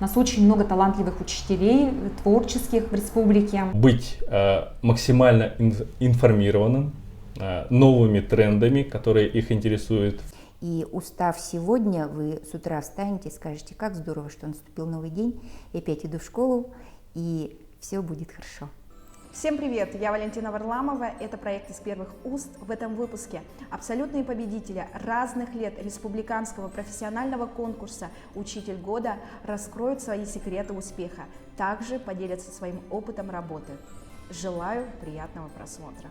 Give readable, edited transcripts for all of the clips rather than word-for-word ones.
нас очень много талантливых учителей, творческих в республике. Быть максимально информированным новыми трендами, которые их интересуют. И устав сегодня, вы с утра встанете и скажете, как здорово, что наступил новый день, я опять иду в школу, и все будет хорошо. Всем привет! Я Валентина Варламова. Это проект «Из первых уст». В этом выпуске абсолютные победители разных лет республиканского профессионального конкурса «Учитель года» раскроют свои секреты успеха, также поделятся своим опытом работы. Желаю приятного просмотра.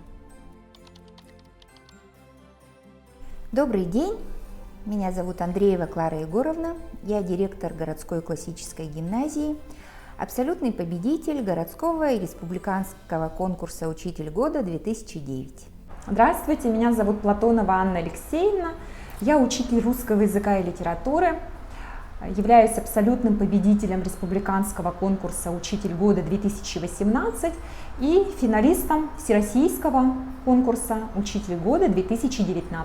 Добрый день! Меня зовут Андреева Клара Егоровна. Я директор городской классической гимназии, абсолютный победитель городского и республиканского конкурса «Учитель года-2009». Здравствуйте, меня зовут Платонова Анна Алексеевна. Я учитель русского языка и литературы, являюсь абсолютным победителем республиканского конкурса «Учитель года-2018» и финалистом всероссийского конкурса «Учитель года-2019».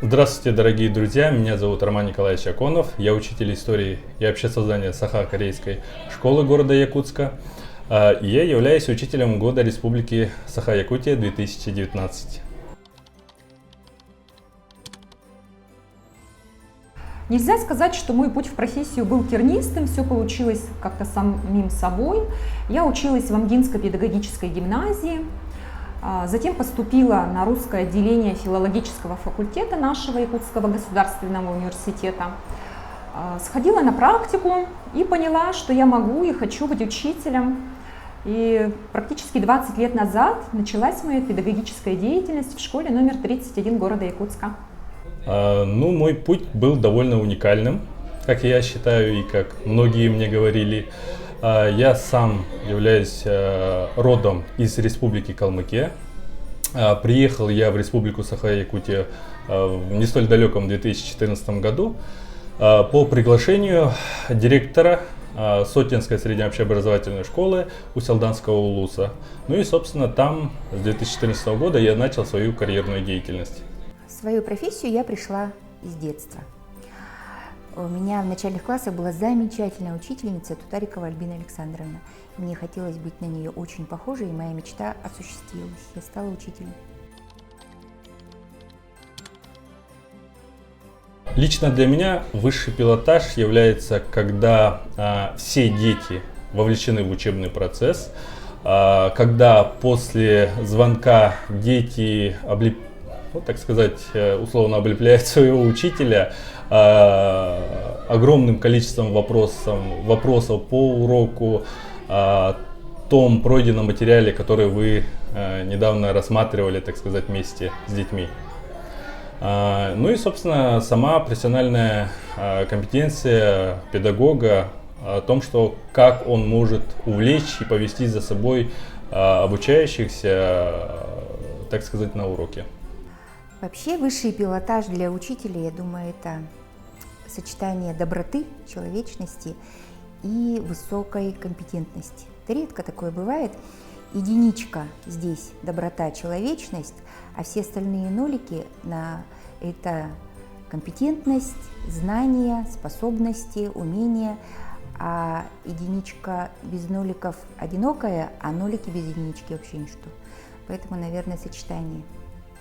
Здравствуйте, дорогие друзья! Меня зовут Роман Николаевич Аконов. Я учитель истории и обществознания Саха-Корейской школы города Якутска. И я являюсь учителем года Республики Саха-Якутия 2019. Нельзя сказать, что мой путь в профессию был тернистым, все получилось как-то самим собой. Я училась в Амгинской педагогической гимназии, затем поступила на русское отделение филологического факультета нашего Якутского государственного университета. Сходила на практику и поняла, что я могу и хочу быть учителем. И практически 20 лет назад началась моя педагогическая деятельность в школе номер 31 города Якутска. Мой путь был довольно уникальным, как я считаю и как многие мне говорили. Я сам являюсь родом из республики Калмыкия. Приехал я в республику Саха-Якутия в не столь далеком 2014 году по приглашению директора Сотенской средней общеобразовательной школы Уселданского улуса. И, собственно, там с 2014 года я начал свою карьерную деятельность. В свою профессию я пришла из детства. У меня в начальных классах была замечательная учительница Тутарикова Альбина Александровна. Мне хотелось быть на нее очень похожей, и моя мечта осуществилась. Я стала учителем. Лично для меня высший пилотаж является, когда все дети вовлечены в учебный процесс, когда после звонка дети условно облепляют своего учителя огромным количеством вопросов по уроку, о том пройденном материале, который вы недавно рассматривали, так сказать, вместе с детьми. И, собственно, сама профессиональная компетенция педагога о том, как он может увлечь и повести за собой обучающихся, так сказать, на уроке. Вообще высший пилотаж для учителя, я думаю, это сочетание доброты, человечности и высокой компетентности. Это редко такое бывает. Единичка здесь доброта, человечность, а все остальные нолики на это компетентность, знания, способности, умения. А единичка без ноликов одинокая, а нолики без единички вообще ничто. Поэтому, наверное, сочетание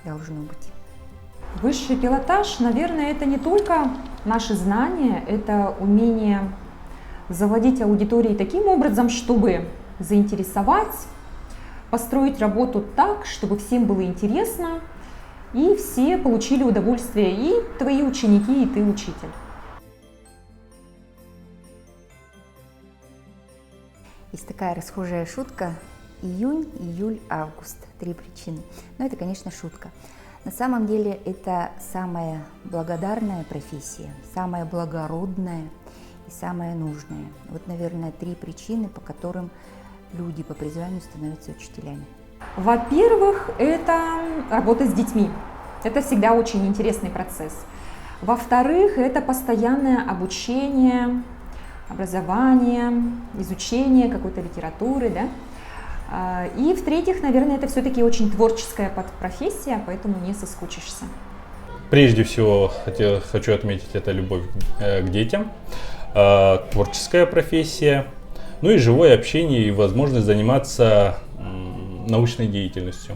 должно быть. Высший пилотаж, наверное, это не только наши знания, это умение заводить аудитории таким образом, чтобы заинтересовать, построить работу так, чтобы всем было интересно, и все получили удовольствие, и твои ученики, и ты учитель. Есть такая расхожая шутка: июнь, июль, август. 3 причины. Но это, конечно, шутка. На самом деле это самая благодарная профессия, самая благородная и самая нужная. Вот, наверное, 3 причины, по которым люди по призванию становятся учителями. Во-первых, это работа с детьми. Это всегда очень интересный процесс. Во-вторых, это постоянное обучение, образование, изучение какой-то литературы, да? И в-третьих, наверное, это все-таки очень творческая профессия, поэтому не соскучишься. Прежде всего, хочу отметить, это любовь к детям. творческая профессия, ну и живое общение и возможность заниматься научной деятельностью.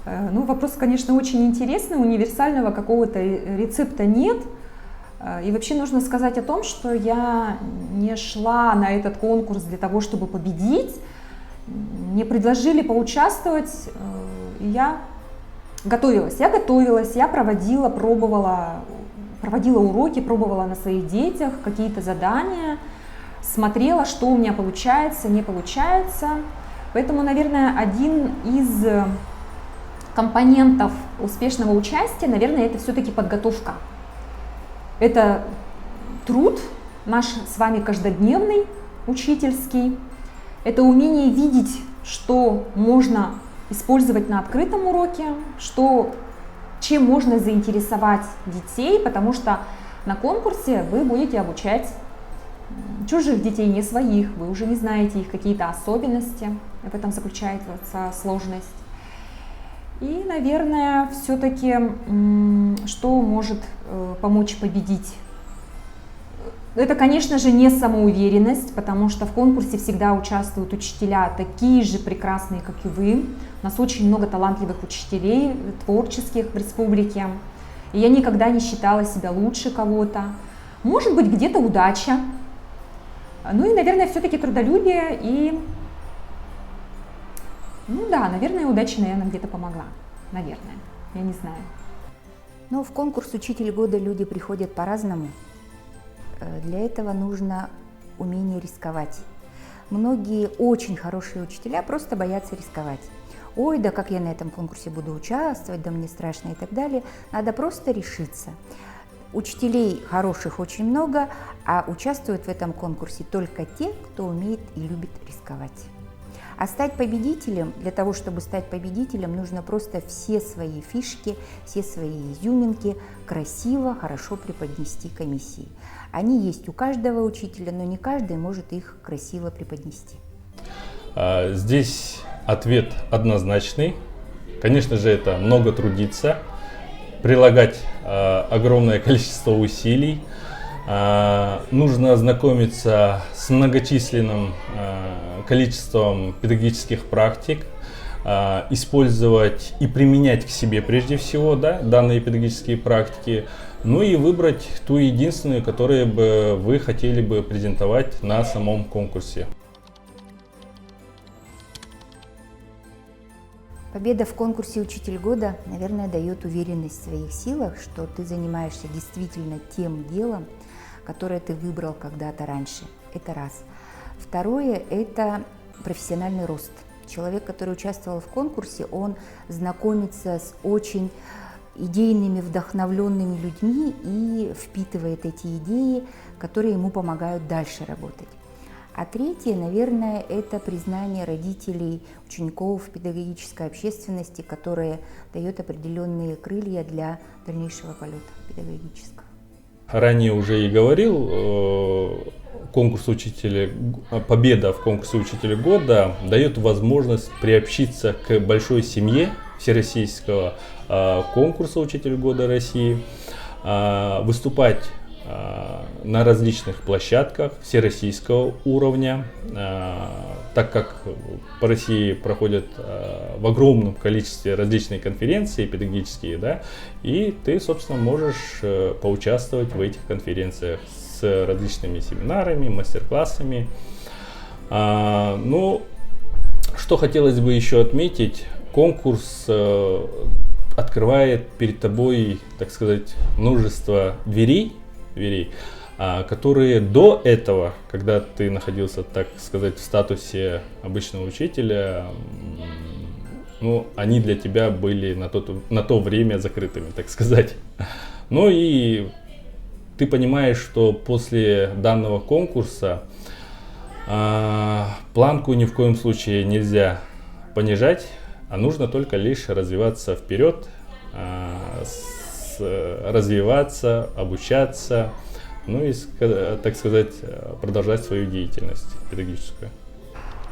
Ну, вопрос, конечно, очень интересный, универсального какого-то рецепта нет. И вообще нужно сказать о том, что я не шла на этот конкурс для того, чтобы победить. Мне предложили поучаствовать, и я готовилась. Я проводила уроки, пробовала на своих детях какие-то задания, смотрела, что у меня получается, не получается. Поэтому, наверное, один из компонентов успешного участия, наверное, это все-таки подготовка. Это труд наш с вами каждодневный, учительский. Это умение видеть, что можно использовать на открытом уроке, чем можно заинтересовать детей, потому что на конкурсе вы будете обучать чужих детей, не своих, вы уже не знаете их какие-то особенности, в этом заключается сложность. И, наверное, все-таки, что может помочь победить? Это, конечно же, не самоуверенность, потому что в конкурсе всегда участвуют учителя такие же прекрасные, как и вы. У нас очень много талантливых учителей, творческих в республике. И я никогда не считала себя лучше кого-то. Может быть, где-то удача. Ну и, наверное, все-таки трудолюбие и... Ну да, наверное, удача, где-то помогла. Наверное, я не знаю. Ну, в конкурс «Учитель года» люди приходят по-разному. Для этого нужно умение рисковать. Многие очень хорошие учителя просто боятся рисковать. Ой, да как я на этом конкурсе буду участвовать, да мне страшно и так далее. Надо просто решиться. Учителей хороших очень много, а участвуют в этом конкурсе только те, кто умеет и любит рисковать. А стать победителем, для того, чтобы стать победителем, нужно просто все свои фишки, все свои изюминки красиво, хорошо преподнести комиссии. Они есть у каждого учителя, но не каждый может их красиво преподнести. Здесь ответ однозначный. Конечно же, это много трудиться, прилагать огромное количество усилий. Нужно ознакомиться с многочисленным количеством педагогических практик, использовать и применять к себе прежде всего данные педагогические практики, ну и выбрать ту единственную, которую бы вы хотели бы презентовать на самом конкурсе. Победа в конкурсе «Учитель года», наверное, дает уверенность в своих силах, что ты занимаешься действительно тем делом, которое ты выбрал когда-то раньше. Это раз. Второе – это профессиональный рост. Человек, который участвовал в конкурсе, он знакомится с очень идейными, вдохновленными людьми и впитывает эти идеи, которые ему помогают дальше работать. А третье, наверное, это признание родителей, учеников, педагогической общественности, которое дает определенные крылья для дальнейшего полета педагогического. Ранее уже и говорил, победа в конкурсе «Учителя года» дает возможность приобщиться к большой семье всероссийского конкурса «Учитель года России», выступать на различных площадках всероссийского уровня, так как по России проходят в огромном количестве различные конференции педагогические, и ты, собственно, можешь поучаствовать в этих конференциях с различными семинарами, мастер-классами. Ну, что хотелось бы еще отметить, конкурс открывает перед тобой, так сказать, множество дверей, которые до этого, когда ты находился, так сказать, в статусе обычного учителя, ну, они для тебя были на то время закрытыми, так сказать. Ну и ты понимаешь, что после данного конкурса планку ни в коем случае нельзя понижать, а нужно только лишь развиваться вперед, развиваться, обучаться, ну и, так сказать, продолжать свою деятельность педагогическую.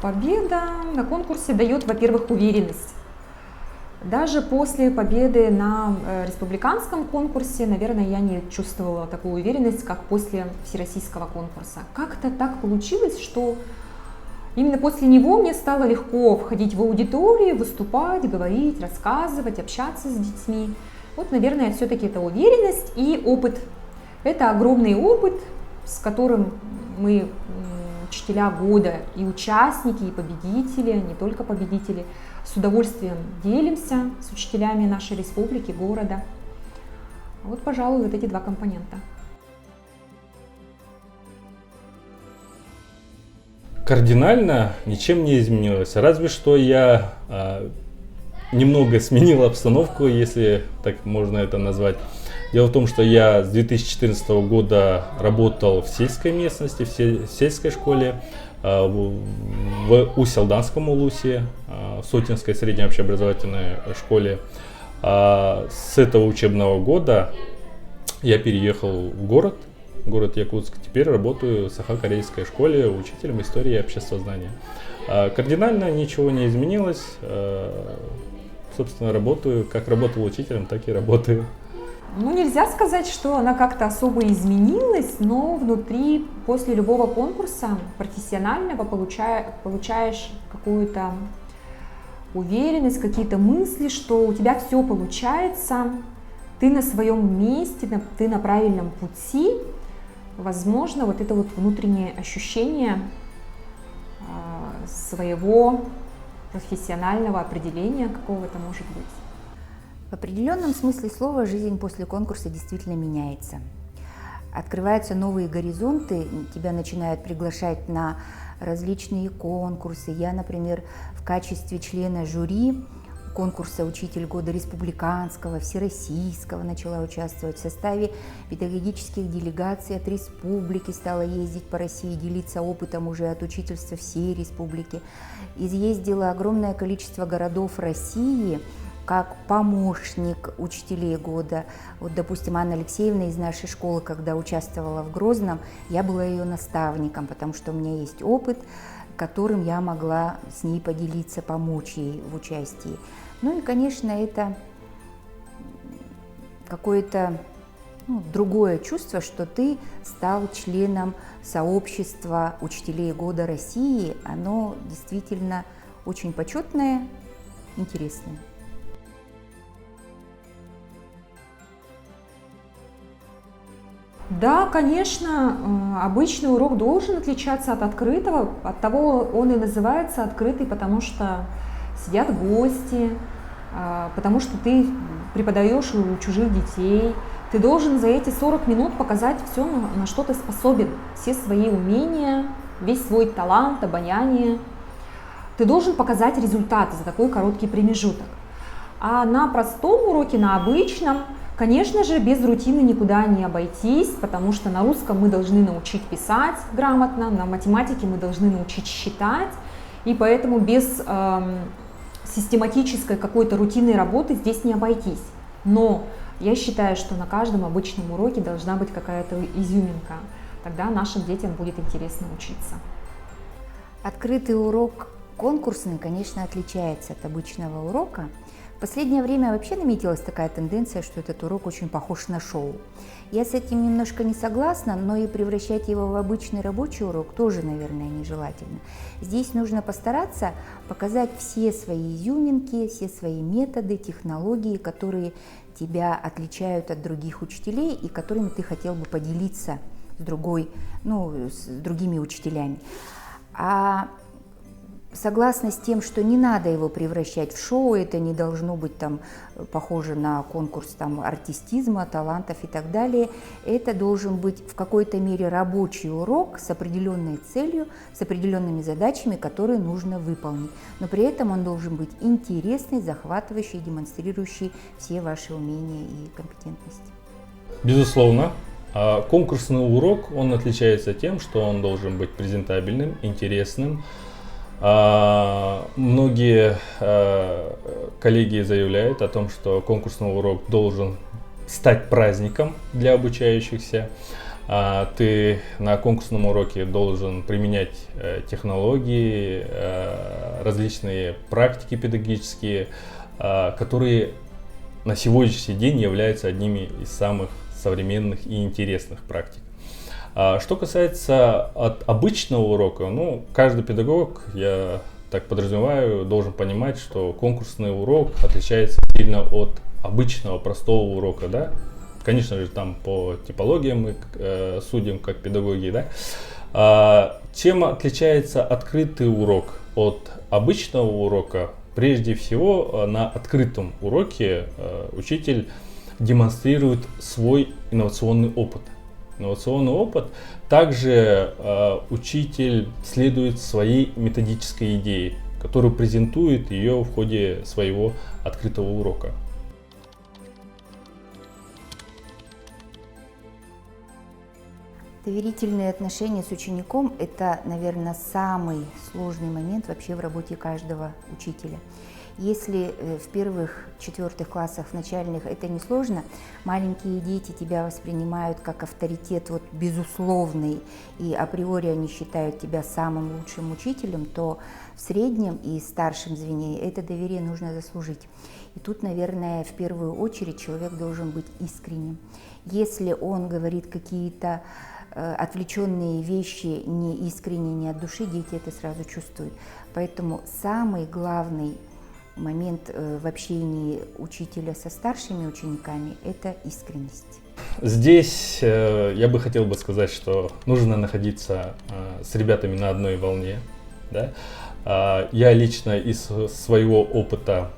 Победа на конкурсе дает, во-первых, уверенность. Даже после победы на республиканском конкурсе, наверное, я не чувствовала такую уверенность, как после всероссийского конкурса. Как-то так получилось, что именно после него мне стало легко входить в аудиторию, выступать, говорить, рассказывать, общаться с детьми. Вот, наверное, все-таки это уверенность и опыт. Это огромный опыт, с которым мы, учителя года, и участники, и победители, не только победители, с удовольствием делимся с учителями нашей республики, города. Вот, пожалуй, вот эти два компонента. Кардинально ничем не изменилось, разве что я немного сменил обстановку, если так можно это назвать. Дело в том, что я с 2014 года работал в сельской местности, в сельской школе, в Усть-Алданском улусе, Сотинской средней общеобразовательной школе. С этого учебного года я переехал в город Якутск. Теперь работаю в Саха-Карельской школе учителем истории и обществознания. Кардинально ничего не изменилось. Собственно, работаю, как работал учителем, так и работаю. Ну, нельзя сказать, что она как-то особо изменилась, но внутри, после любого конкурса профессионального получаешь какую-то уверенность, какие-то мысли, что у тебя все получается, ты на своем месте, ты на правильном пути. Возможно, вот это вот внутреннее ощущение своего профессионального определения какого-то, может быть. В определенном смысле слова жизнь после конкурса действительно меняется. Открываются новые горизонты, тебя начинают приглашать на различные конкурсы. Я, например, в качестве члена жюри конкурса «Учитель года» республиканского, всероссийского начала участвовать. В составе педагогических делегаций от республики стала ездить по России, делиться опытом уже от учительства всей республики. Изъездила огромное количество городов России как помощник учителей года. Вот, допустим, Анна Алексеевна из нашей школы, когда участвовала в Грозном, я была ее наставником, потому что у меня есть опыт, которым я могла с ней поделиться, помочь ей в участии. Ну и, конечно, это какое-то другое чувство, что ты стал членом сообщества учителей года России. Оно действительно очень почетное, интересное. Да, конечно, обычный урок должен отличаться от открытого, оттого он и называется открытый, потому что сидят гости, потому что ты преподаешь у чужих детей, ты должен за эти 40 минут показать все, на что ты способен, все свои умения, весь свой талант, обаяние. Ты должен показать результат за такой короткий промежуток. А на простом уроке, на обычном, конечно же, без рутины никуда не обойтись, потому что на русском мы должны научить писать грамотно, на математике мы должны научить считать, и поэтому без систематической какой-то рутинной работы здесь не обойтись. Но я считаю, что на каждом обычном уроке должна быть какая-то изюминка, тогда нашим детям будет интересно учиться. Открытый урок конкурсный, конечно, отличается от обычного урока. В последнее время вообще наметилась такая тенденция, что этот урок очень похож на шоу. Я с этим немножко не согласна, но и превращать его в обычный рабочий урок тоже, наверное, нежелательно. Здесь нужно постараться показать все свои изюминки, все свои методы, технологии, которые тебя отличают от других учителей и которыми ты хотел бы поделиться с другими учителями. А согласна с тем, что не надо его превращать в шоу, это не должно быть похоже на конкурс артистизма, талантов и так далее. Это должен быть в какой-то мере рабочий урок с определенной целью, с определенными задачами, которые нужно выполнить. Но при этом он должен быть интересный, захватывающий, демонстрирующий все ваши умения и компетентности. Безусловно. Конкурсный урок, он отличается тем, что он должен быть презентабельным, интересным. Многие коллеги заявляют о том, что конкурсный урок должен стать праздником для обучающихся. Ты на конкурсном уроке должен применять технологии, различные практики педагогические, которые на сегодняшний день являются одними из самых современных и интересных практик. Что касается от обычного урока, ну, каждый педагог, я так подразумеваю, должен понимать, что конкурсный урок отличается сильно от обычного простого урока, да. Конечно же, там по типологиям мы судим как педагоги, да. Чем отличается открытый урок от обычного урока? Прежде всего, на открытом уроке учитель демонстрирует свой инновационный опыт. Инновационный опыт. Также учитель следует своей методической идее, которую презентует ее в ходе своего открытого урока. Доверительные отношения с учеником – это, наверное, самый сложный момент вообще в работе каждого учителя. Если в первых 4 классах начальных это не сложно, маленькие дети тебя воспринимают как авторитет вот, безусловный, и априори они считают тебя самым лучшим учителем, то в среднем и старшем звене это доверие нужно заслужить. И тут, наверное, в первую очередь человек должен быть искренним. Если он говорит какие-то отвлеченные вещи не искренне, не от души, дети это сразу чувствуют. Поэтому самый главный момент в общении учителя со старшими учениками – это искренность. Здесь я бы хотел сказать, что нужно находиться с ребятами на одной волне. Да? Я лично из своего опыта,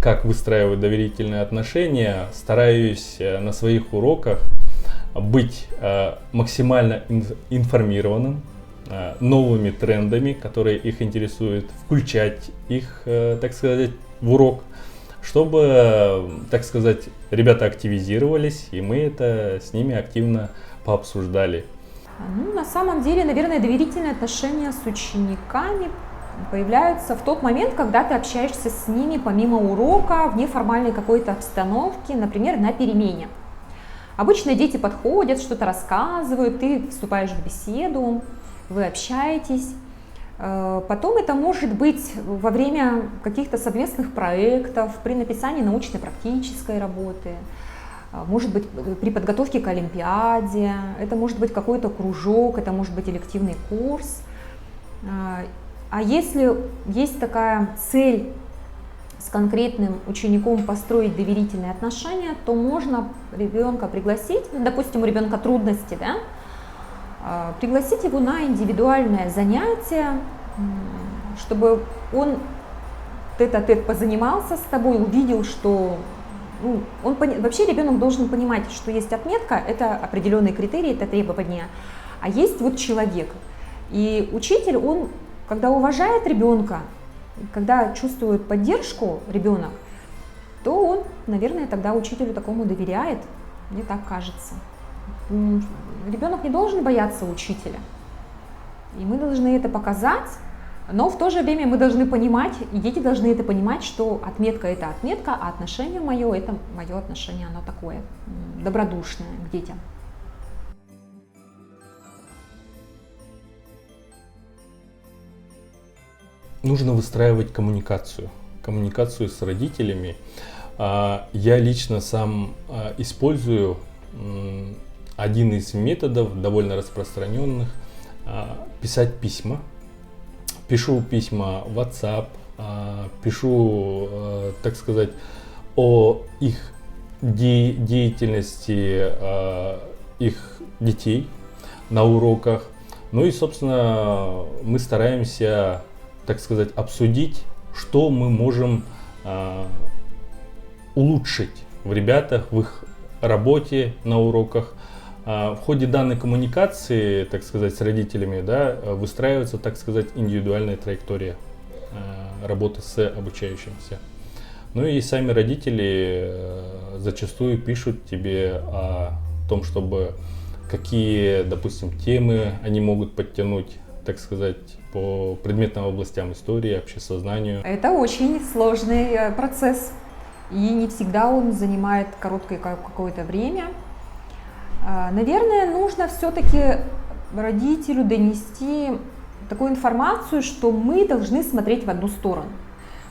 как выстраивать доверительные отношения, стараюсь на своих уроках быть максимально информированным новыми трендами, которые их интересуют, включать их, так сказать, в урок, чтобы, так сказать, ребята активизировались, и мы это с ними активно пообсуждали. Ну, на самом деле, наверное, доверительные отношения с учениками появляются в тот момент, когда ты общаешься с ними помимо урока, в неформальной какой-то обстановке, например, на перемене. Обычно дети подходят, что-то рассказывают, ты вступаешь в беседу, вы общаетесь. Потом это может быть во время каких-то совместных проектов, при написании научно-практической работы, может быть при подготовке к олимпиаде, это может быть какой-то кружок, это может быть элективный курс. А если есть такая цель с конкретным учеником построить доверительные отношения, то можно ребенка пригласить, допустим, у ребенка трудности, да, пригласить его на индивидуальное занятие, чтобы он тет-а-тет позанимался с тобой, увидел, что вообще ребенок должен понимать, что есть отметка, это определенные критерии, это требования, а есть вот человек. И учитель, он, когда уважает ребенка, когда чувствует поддержку ребенок, то он, наверное, тогда учителю такому доверяет, мне так кажется. Ребенок не должен бояться учителя, и мы должны это показать, но в то же время мы должны понимать, и дети должны это понимать, что отметка – это отметка, а отношение мое – это мое отношение, оно такое добродушное к детям. Нужно выстраивать коммуникацию с родителями. Я лично сам использую один из методов, довольно распространенных, писать письма. Пишу письма в WhatsApp, пишу, так сказать, о их деятельности их детей на уроках. Ну и, собственно, мы стараемся, так сказать, обсудить, что мы можем улучшить в ребятах, в их работе на уроках. В ходе данной коммуникации, так сказать, с родителями, да, выстраивается, так сказать, индивидуальная траектория работы с обучающимся. Ну и сами родители зачастую пишут тебе о том, чтобы какие, допустим, темы они могут подтянуть, так сказать, по предметным областям истории, общесознанию. Это очень сложный процесс, и не всегда он занимает короткое какое-то время. Наверное, нужно все-таки родителю донести такую информацию, что мы должны смотреть в одну сторону.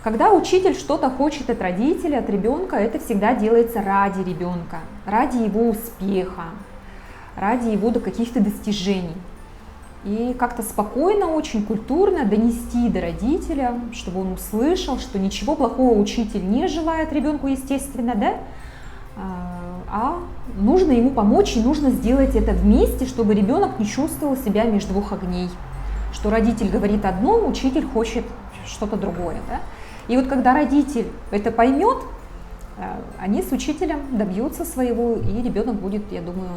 Когда учитель что-то хочет от родителя, от ребенка, это всегда делается ради ребенка, ради его успеха, ради его каких-то достижений. И как-то спокойно, очень культурно донести до родителя, чтобы он услышал, что ничего плохого учитель не желает ребенку, естественно, да? А нужно ему помочь, и нужно сделать это вместе, чтобы ребенок не чувствовал себя между двух огней. Что родитель говорит одно, учитель хочет что-то другое. Да? И вот когда родитель это поймет, они с учителем добьются своего, и ребенок будет, я думаю,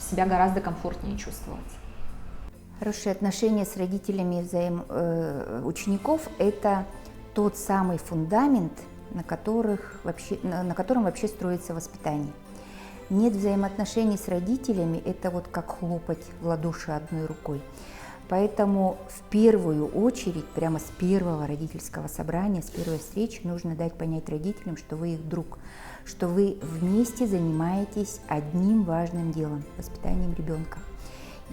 себя гораздо комфортнее чувствовать. Хорошие отношения с родителями учеников – это тот самый фундамент, на котором вообще строится воспитание. Нет взаимоотношений с родителями – это вот как хлопать в ладоши одной рукой. Поэтому в первую очередь, прямо с первого родительского собрания, с первой встречи нужно дать понять родителям, что вы их друг, что вы вместе занимаетесь одним важным делом – воспитанием ребенка.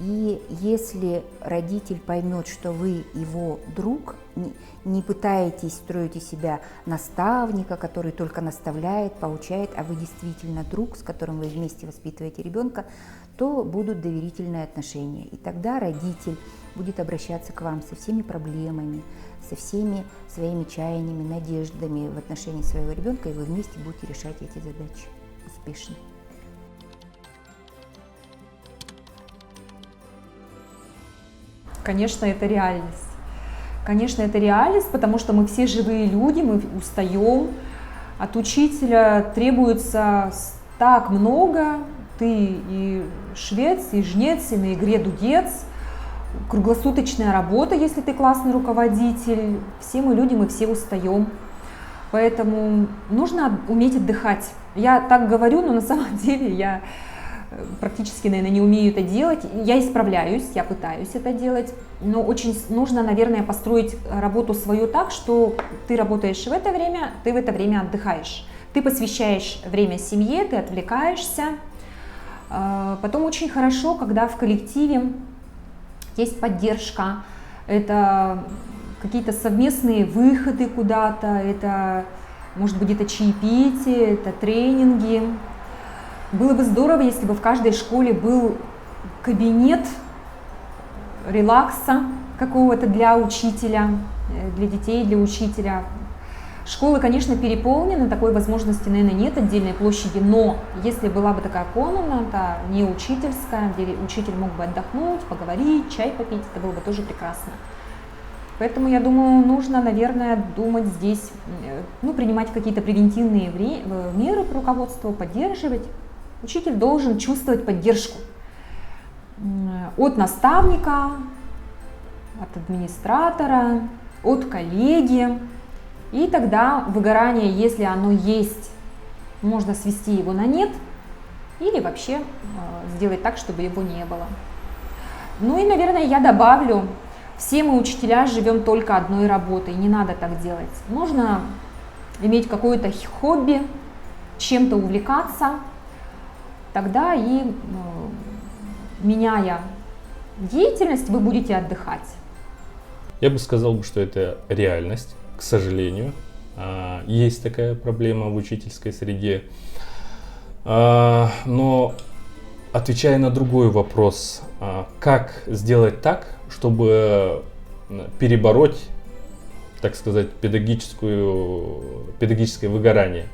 И если родитель поймет, что вы его друг, не пытаетесь строить из себя наставника, который только наставляет, поучает, а вы действительно друг, с которым вы вместе воспитываете ребенка, то будут доверительные отношения. И тогда родитель будет обращаться к вам со всеми проблемами, со всеми своими чаяниями, надеждами в отношении своего ребенка, и вы вместе будете решать эти задачи успешно. Конечно, это реальность. Конечно, это реальность, потому что мы все живые люди, мы устаем. От учителя требуется так много. Ты и швец, и жнец, и на игре дудец. Круглосуточная работа, если ты классный руководитель. Все мы люди, мы все устаем. Поэтому нужно уметь отдыхать. Я так говорю, но на самом деле я практически, наверное, не умею это делать. Я исправляюсь, я пытаюсь это делать, но очень нужно, наверное, построить работу свою так, что ты работаешь в это время, ты в это время отдыхаешь. Ты посвящаешь время семье, ты отвлекаешься. Потом очень хорошо, когда в коллективе есть поддержка, это какие-то совместные выходы куда-то, это, может быть, это чаепитие, это тренинги. Было бы здорово, если бы в каждой школе был кабинет релакса какого-то для учителя, для детей, для учителя. Школы, конечно, переполнены, такой возможности, наверное, нет, отдельной площади, но если была бы такая комната, не учительская, где учитель мог бы отдохнуть, поговорить, чай попить, это было бы тоже прекрасно. Поэтому, я думаю, нужно, наверное, думать здесь, принимать какие-то превентивные меры по руководству, поддерживать. Учитель должен чувствовать поддержку от наставника, от администратора, от коллеги. И тогда выгорание, если оно есть, можно свести его на нет или вообще сделать так, чтобы его не было. Ну и, наверное, я добавлю, все мы, учителя, живем только одной работой, не надо так делать. Нужно иметь какое-то хобби, чем-то увлекаться, тогда и, меняя деятельность, вы будете отдыхать. Я бы сказал, что это реальность, к сожалению. Есть такая проблема в учительской среде. Но отвечая на другой вопрос, как сделать так, чтобы перебороть, так сказать, педагогическое выгорание,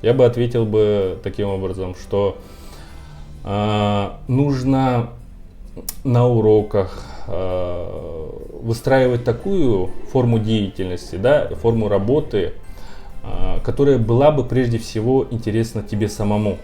я бы ответил таким образом, что нужно на уроках выстраивать такую форму деятельности, форму работы, которая была бы прежде всего интересна тебе самому.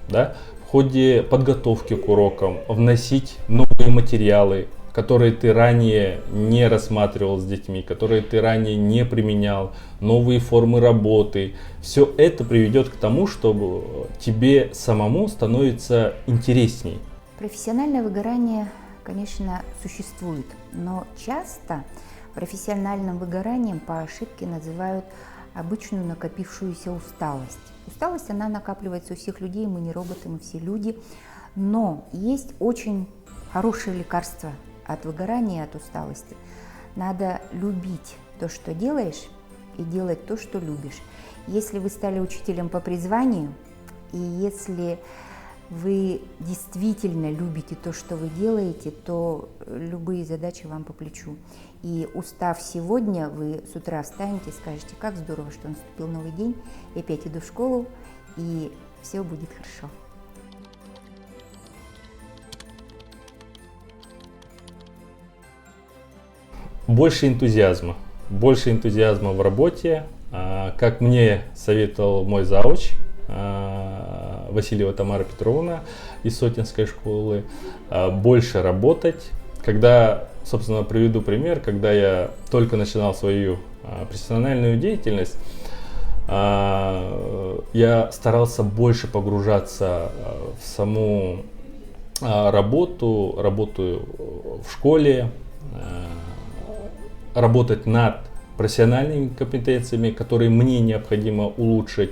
В ходе подготовки к урокам вносить новые материалы, которые ты ранее не рассматривал с детьми, которые ты ранее не применял, новые формы работы. Все это приведет к тому, что тебе самому становится интересней. Профессиональное выгорание, конечно, существует, но часто профессиональным выгоранием по ошибке называют обычную накопившуюся усталость. Усталость, она накапливается у всех людей, мы не роботы, мы все люди, но есть очень хорошее лекарство от выгорания, от усталости. Надо любить то, что делаешь, и делать то, что любишь. Если вы стали учителем по призванию, и если вы действительно любите то, что вы делаете, то любые задачи вам по плечу. И устав сегодня, вы с утра встанете и скажете, как здорово, что наступил новый день, я опять иду в школу, и все будет хорошо. Больше энтузиазма в работе, как мне советовал мой завуч Васильева Тамара Петровна из Сотинской школы, больше работать. Когда, собственно, приведу пример, когда я только начинал свою профессиональную деятельность, я старался больше погружаться в саму работу в школе, работать над профессиональными компетенциями, которые мне необходимо улучшить.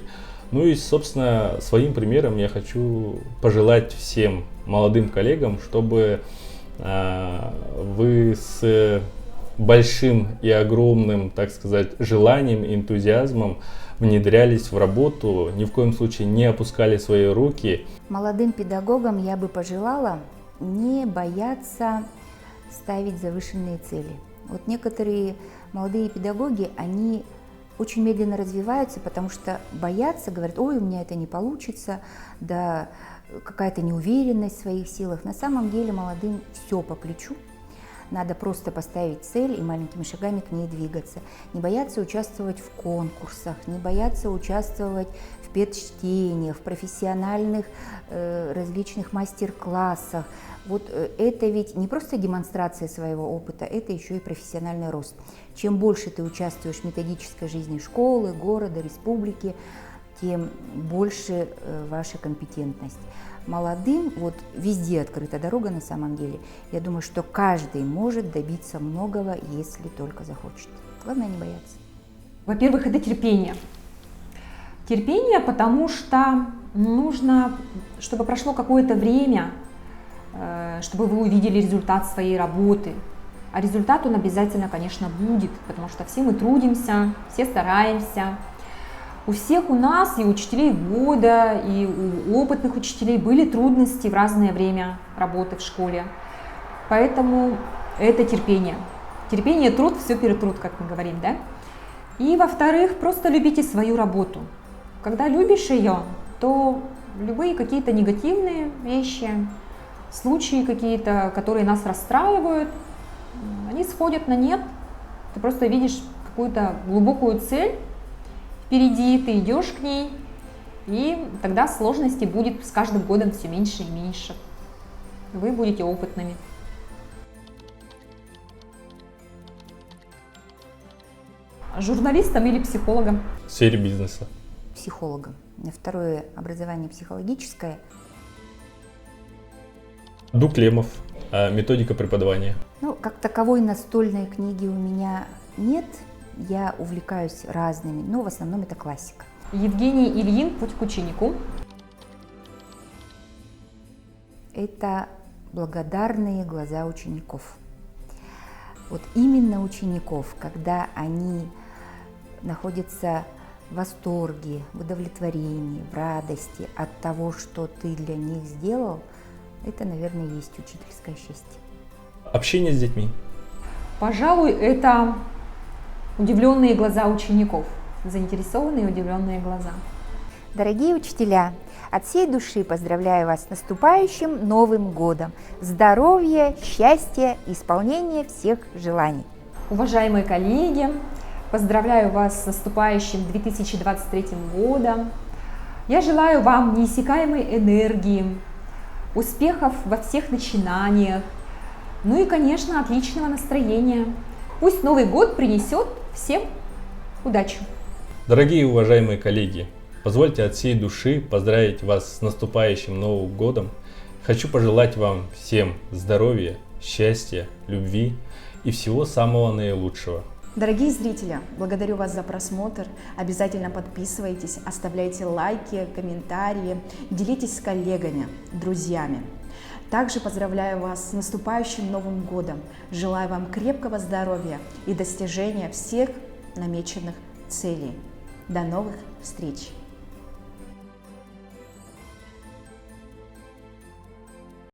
Ну и, собственно, своим примером я хочу пожелать всем молодым коллегам, чтобы вы с большим и огромным, так сказать, желанием, энтузиазмом внедрялись в работу, ни в коем случае не опускали свои руки. Молодым педагогам я бы пожелала не бояться ставить завышенные цели. Вот некоторые молодые педагоги, они очень медленно развиваются, потому что боятся, говорят, ой, у меня это не получится, да какая-то неуверенность в своих силах. На самом деле молодым все по плечу. Надо просто поставить цель и маленькими шагами к ней двигаться. Не бояться участвовать в конкурсах, не бояться участвовать в педчтениях, в профессиональных различных мастер-классах. Вот это ведь не просто демонстрация своего опыта, это еще и профессиональный рост. Чем больше ты участвуешь в методической жизни школы, города, республики, тем больше ваша компетентность. Молодым вот везде открыта дорога на самом деле. Я думаю, что каждый может добиться многого, если только захочет. Главное не бояться. Во-первых, это терпение. Терпение, потому что нужно, чтобы прошло какое-то время, чтобы вы увидели результат своей работы. А результат он обязательно, конечно, будет, потому что все мы трудимся, все стараемся. У всех у нас, и у учителей года, и у опытных учителей были трудности в разное время работы в школе. Поэтому это терпение. Терпение, труд, все перетрут, как мы говорим, да? И, во-вторых, просто любите свою работу. Когда любишь ее, то любые какие-то негативные вещи, случаи какие-то, которые нас расстраивают, они сходят на нет. Ты просто видишь какую-то глубокую цель впереди, ты идешь к ней, и тогда сложностей будет с каждым годом все меньше и меньше. Вы будете опытными. Журналистом или психологом? В сфере бизнеса. Психологом. У меня второе образование психологическое. Дуклемов. Методика преподавания. Ну, как таковой настольной книги у меня нет. Я увлекаюсь разными, но в основном это классика. Евгений Ильин «Путь к ученику». Это благодарные глаза учеников. Вот именно учеников, когда они находятся в восторге, в удовлетворении, в радости от того, что ты для них сделал, это, наверное, есть учительское счастье. Общение с детьми. Пожалуй, это удивленные глаза учеников, заинтересованные удивленные глаза. Дорогие учителя, от всей души поздравляю вас с наступающим Новым годом. Здоровья, счастья и исполнения всех желаний. Уважаемые коллеги, поздравляю вас с наступающим 2023 годом. Я желаю вам неиссякаемой энергии, успехов во всех начинаниях, ну и, конечно, отличного настроения. Пусть Новый год принесет всем удачу. Дорогие уважаемые коллеги, позвольте от всей души поздравить вас с наступающим Новым годом. Хочу пожелать вам всем здоровья, счастья, любви и всего самого наилучшего. Дорогие зрители, благодарю вас за просмотр. Обязательно подписывайтесь, оставляйте лайки, комментарии, делитесь с коллегами, друзьями. Также поздравляю вас с наступающим Новым годом. Желаю вам крепкого здоровья и достижения всех намеченных цели. До новых встреч!